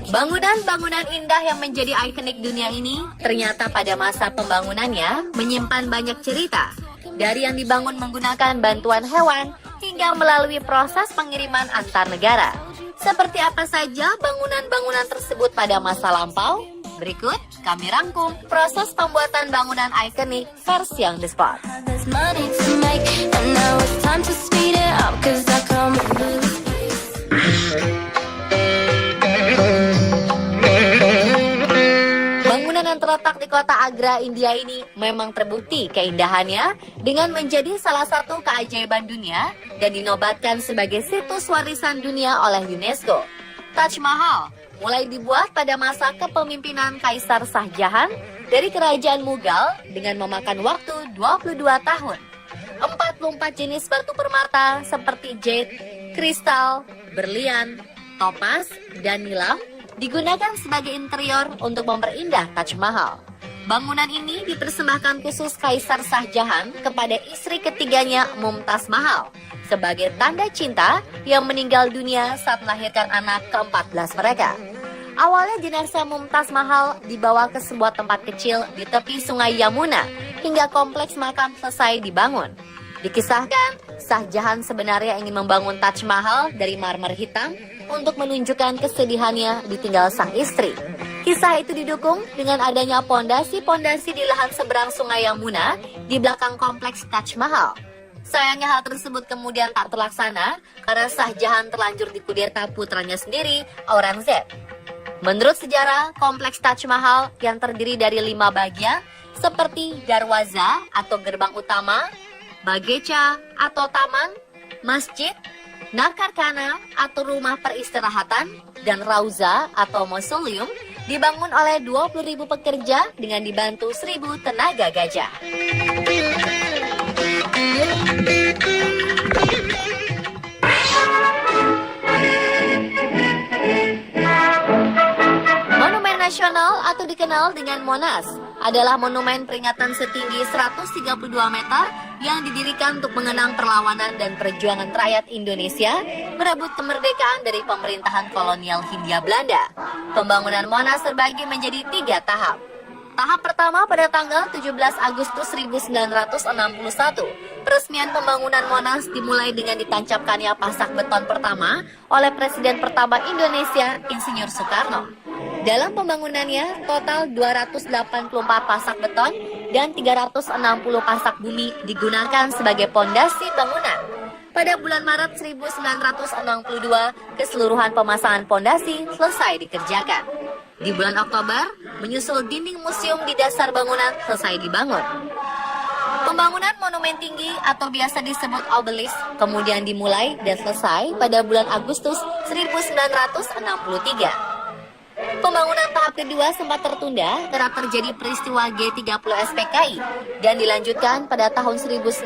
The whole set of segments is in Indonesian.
Bangunan-bangunan indah yang menjadi ikonik dunia ini ternyata pada masa pembangunannya menyimpan banyak cerita. Dari yang dibangun menggunakan bantuan hewan hingga melalui proses pengiriman antar negara. Seperti apa saja bangunan-bangunan tersebut pada masa lampau? Berikut kami rangkum proses pembuatan bangunan ikonik versi on the spot. Bangunan yang terletak di kota Agra, India ini memang terbukti keindahannya dengan menjadi salah satu keajaiban dunia dan dinobatkan sebagai situs warisan dunia oleh UNESCO. Taj Mahal mulai dibuat pada masa kepemimpinan Kaisar Shah Jahan dari Kerajaan Mughal dengan memakan waktu 22 tahun. 44 jenis batu permata seperti jade, kristal, berlian, topaz, dan nilam digunakan sebagai interior untuk memperindah Taj Mahal. Bangunan ini dipersembahkan khusus Kaisar Shah Jahan kepada istri ketiganya Mumtaz Mahal sebagai tanda cinta yang meninggal dunia saat melahirkan anak ke-14 mereka. Awalnya jenazah Mumtaz Mahal dibawa ke sebuah tempat kecil di tepi sungai Yamuna hingga kompleks makam selesai dibangun. Dikisahkan, Shah Jahan sebenarnya ingin membangun Taj Mahal dari marmer hitam untuk menunjukkan kesedihannya ditinggal sang istri. Kisah itu didukung dengan adanya pondasi-pondasi di lahan seberang sungai Yamuna di belakang kompleks Taj Mahal. Sayangnya hal tersebut kemudian tak terlaksana karena Shah Jahan terlanjur dikudeta putranya sendiri, Aurangzeb. Menurut sejarah, kompleks Taj Mahal yang terdiri dari 5 bagian seperti Darwaza atau gerbang utama, Bagecha atau taman, masjid, Nakarkana atau rumah peristirahatan, dan Rauza atau mausoleum dibangun oleh 20.000 pekerja dengan dibantu 1.000 tenaga gajah. Monumen nasional atau dikenal dengan Monas adalah monumen peringatan setinggi 132 meter yang didirikan untuk mengenang perlawanan dan perjuangan rakyat Indonesia merebut kemerdekaan dari pemerintahan kolonial Hindia Belanda. Pembangunan Monas terbagi menjadi 3 tahap. Tahap pertama pada tanggal 17 Agustus 1961, peresmian pembangunan Monas dimulai dengan ditancapkannya pasak beton pertama oleh Presiden pertama Indonesia, Insinyur Soekarno. Dalam pembangunannya, total 284 pasak beton dan 360 pasak bumi digunakan sebagai pondasi bangunan. Pada bulan Maret 1962, keseluruhan pemasangan pondasi selesai dikerjakan. Di bulan Oktober, menyusul dinding museum di dasar bangunan selesai dibangun. Pembangunan monumen tinggi atau biasa disebut obelisk kemudian dimulai dan selesai pada bulan Agustus 1963. Pembangunan tahap kedua sempat tertunda karena terjadi peristiwa G30 SPKI dan dilanjutkan pada tahun 1966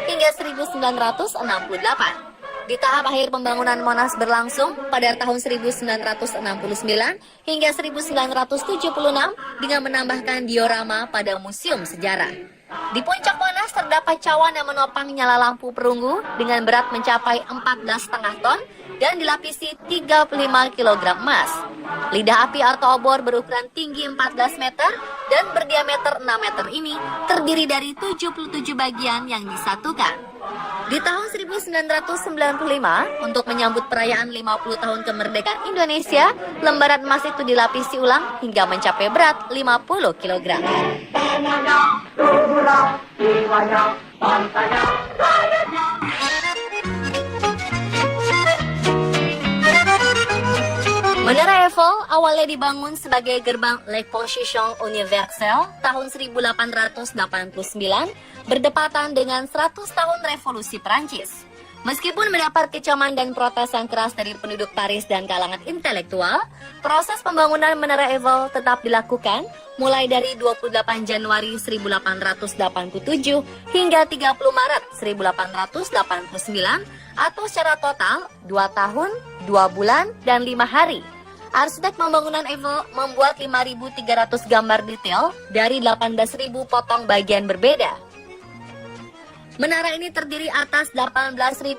hingga 1968. Di tahap akhir pembangunan Monas berlangsung pada tahun 1969 hingga 1976 dengan menambahkan diorama pada Museum Sejarah. Di puncak Monas terdapat cawan yang menopang nyala lampu perunggu dengan berat mencapai 14,5 ton dan dilapisi 35 kg emas. Lidah api atau obor berukuran tinggi 14 meter dan berdiameter 6 meter ini terdiri dari 77 bagian yang disatukan. Di tahun 1995, untuk menyambut perayaan 50 tahun kemerdekaan Indonesia, lembaran emas itu dilapisi ulang hingga mencapai berat 50 kg. Menara Eiffel awalnya dibangun sebagai gerbang l'Exposition Universelle tahun 1889 berdepatan dengan 100 tahun revolusi Perancis. Meskipun mendapat kecaman dan protes yang keras dari penduduk Paris dan kalangan intelektual, proses pembangunan Menara Eiffel tetap dilakukan mulai dari 28 Januari 1887 hingga 30 Maret 1889 atau secara total 2 tahun, 2 bulan, dan 5 hari. Arsitek pembangunan Eiffel membuat 5.300 gambar detail dari 18.000 potong bagian berbeda. Menara ini terdiri atas 18.038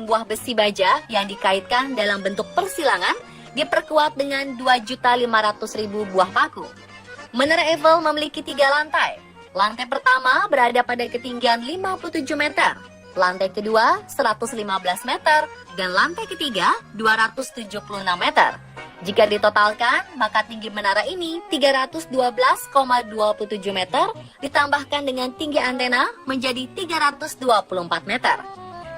buah besi baja yang dikaitkan dalam bentuk persilangan diperkuat dengan 2.500.000 buah paku. Menara Eiffel memiliki 3 lantai. Lantai pertama berada pada ketinggian 57 meter, lantai kedua 115 meter, dan lantai ketiga 276 meter. Jika ditotalkan, maka tinggi menara ini 312,27 meter, ditambahkan dengan tinggi antena menjadi 324 meter.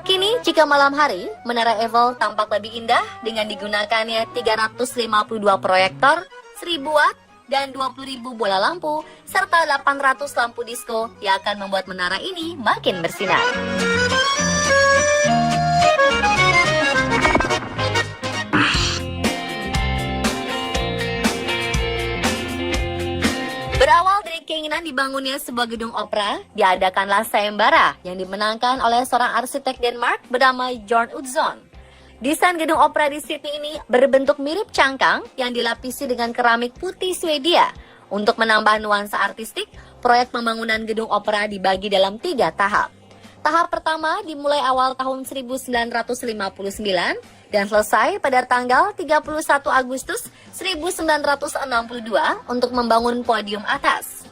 Kini, jika malam hari, Menara Eiffel tampak lebih indah dengan digunakannya 352 proyektor, 1000 watt, dan 20.000 bola lampu, serta 800 lampu disko yang akan membuat menara ini makin bersinar. Berawal dari keinginan dibangunnya sebuah gedung opera, diadakanlah sayembara yang dimenangkan oleh seorang arsitek Denmark bernama Bjørn Utzon. Desain gedung opera di Sydney ini berbentuk mirip cangkang yang dilapisi dengan keramik putih Swedia. Untuk menambah nuansa artistik, proyek pembangunan gedung opera dibagi dalam 3 tahap. Tahap pertama dimulai awal tahun 1959 dan selesai pada tanggal 31 Agustus 1962 untuk membangun podium atas.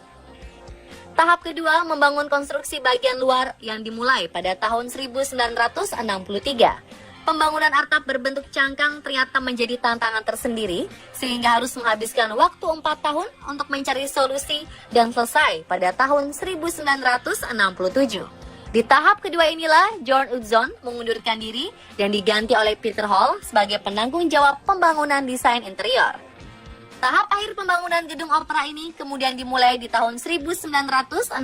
Tahap kedua membangun konstruksi bagian luar yang dimulai pada tahun 1963. Pembangunan atap berbentuk cangkang ternyata menjadi tantangan tersendiri, sehingga harus menghabiskan waktu 4 tahun untuk mencari solusi dan selesai pada tahun 1967. Di tahap kedua inilah Bjørn Utzon mengundurkan diri dan diganti oleh Peter Hall sebagai penanggung jawab pembangunan desain interior. Tahap akhir pembangunan gedung opera ini kemudian dimulai di tahun 1967.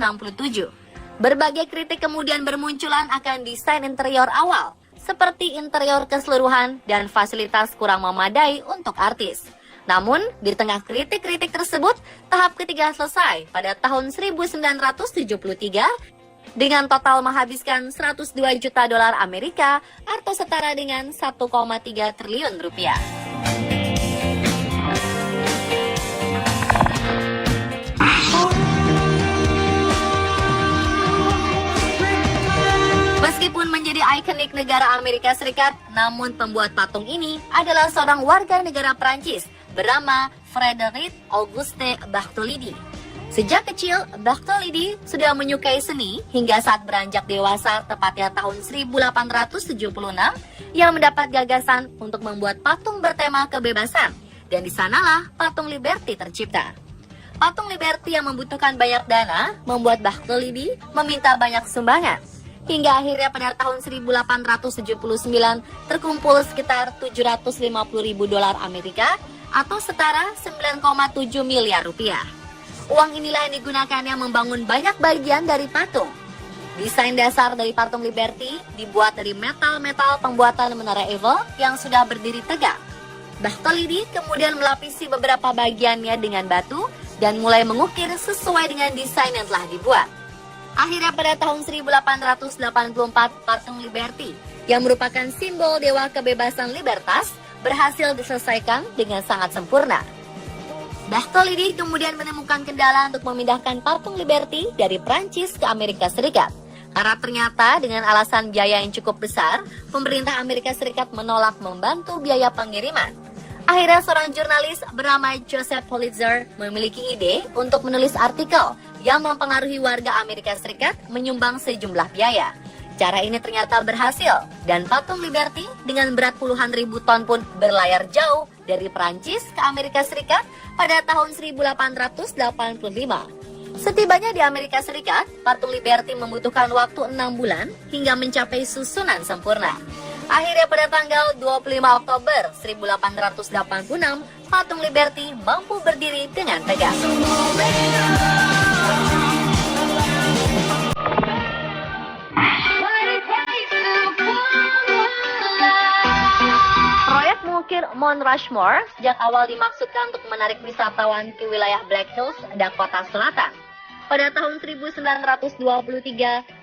Berbagai kritik kemudian bermunculan akan desain interior awal, seperti interior keseluruhan dan fasilitas kurang memadai untuk artis. Namun, di tengah kritik-kritik tersebut, tahap ketiga selesai pada tahun 1973 dengan total menghabiskan 102 juta dolar Amerika atau setara dengan 1,3 triliun rupiah. Meskipun menjadi ikonik negara Amerika Serikat, namun pembuat patung ini adalah seorang warga negara Prancis bernama Frédéric Auguste Bartholdi. Sejak kecil, Bartholdi sudah menyukai seni hingga saat beranjak dewasa, tepatnya tahun 1876, ia mendapat gagasan untuk membuat patung bertema kebebasan, dan di sanalah patung Liberty tercipta. Patung Liberty yang membutuhkan banyak dana membuat Bartholdi meminta banyak sumbangan. Hingga akhirnya pada tahun 1879 terkumpul sekitar 750.000 dolar Amerika atau setara 9,7 miliar rupiah. Uang inilah yang digunakannya membangun banyak bagian dari patung. Desain dasar dari patung Liberty dibuat dari metal-metal pembuatan Menara Eiffel yang sudah berdiri tegak. Bartholdi kemudian melapisi beberapa bagiannya dengan batu dan mulai mengukir sesuai dengan desain yang telah dibuat. Akhirnya pada tahun 1884, patung Liberty, yang merupakan simbol dewa kebebasan Libertas, berhasil diselesaikan dengan sangat sempurna. Bartholdi kemudian menemukan kendala untuk memindahkan patung Liberty dari Prancis ke Amerika Serikat. Karena ternyata dengan alasan biaya yang cukup besar, pemerintah Amerika Serikat menolak membantu biaya pengiriman. Akhirnya seorang jurnalis bernama Joseph Pulitzer memiliki ide untuk menulis artikel yang mempengaruhi warga Amerika Serikat menyumbang sejumlah biaya. Cara ini ternyata berhasil dan patung Liberty dengan berat puluhan ribu ton pun berlayar jauh dari Prancis ke Amerika Serikat pada tahun 1885. Setibanya di Amerika Serikat, patung Liberty membutuhkan waktu 6 bulan hingga mencapai susunan sempurna. Akhirnya pada tanggal 25 Oktober 1886, patung Liberty mampu berdiri dengan tegak. Proyek mengukir Mount Rushmore sejak awal dimaksudkan untuk menarik wisatawan ke wilayah Black Hills, Dakota Selatan. Pada tahun 1923,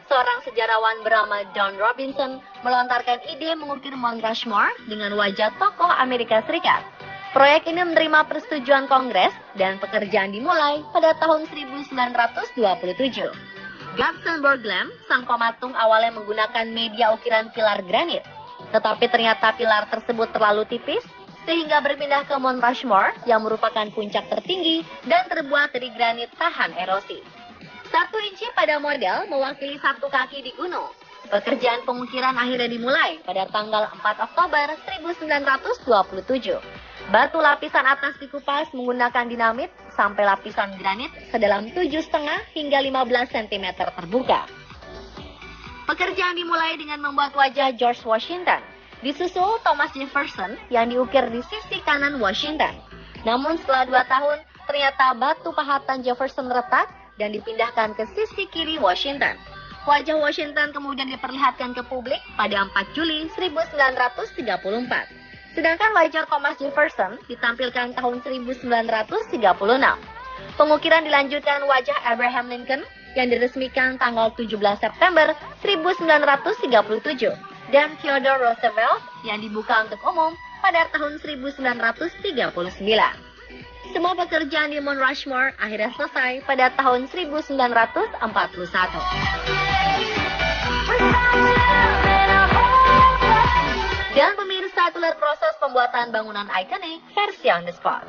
seorang sejarawan bernama John Robinson melontarkan ide mengukir Mount Rushmore dengan wajah tokoh Amerika Serikat. Proyek ini menerima persetujuan Kongres dan pekerjaan dimulai pada tahun 1927. Gladstone Borglum, sang pematung, awalnya menggunakan media ukiran pilar granit. Tetapi ternyata pilar tersebut terlalu tipis sehingga berpindah ke Mount Rushmore yang merupakan puncak tertinggi dan terbuat dari granit tahan erosi. 1 inci pada model mewakili 1 kaki di gunung. Pekerjaan pengukiran akhirnya dimulai pada tanggal 4 Oktober 1927. Batu lapisan atas dikupas menggunakan dinamit sampai lapisan granit sedalam 7,5 hingga 15 cm terbuka. Pekerjaan dimulai dengan membuat wajah George Washington, disusul Thomas Jefferson yang diukir di sisi kanan Washington. Namun setelah 2 tahun, ternyata batu pahatan Jefferson retak dan dipindahkan ke sisi kiri Washington. Wajah Washington kemudian diperlihatkan ke publik pada 4 Juli 1934. Sedangkan wajah Thomas Jefferson ditampilkan tahun 1936. Pengukiran dilanjutkan wajah Abraham Lincoln yang diresmikan tanggal 17 September 1937 dan Theodore Roosevelt yang dibuka untuk umum pada tahun 1939. Semua pekerjaan di Mount Rushmore akhirnya selesai pada tahun 1941. Dan pemirsa, itulah proses pembuatan bangunan ikonik versi on the spot.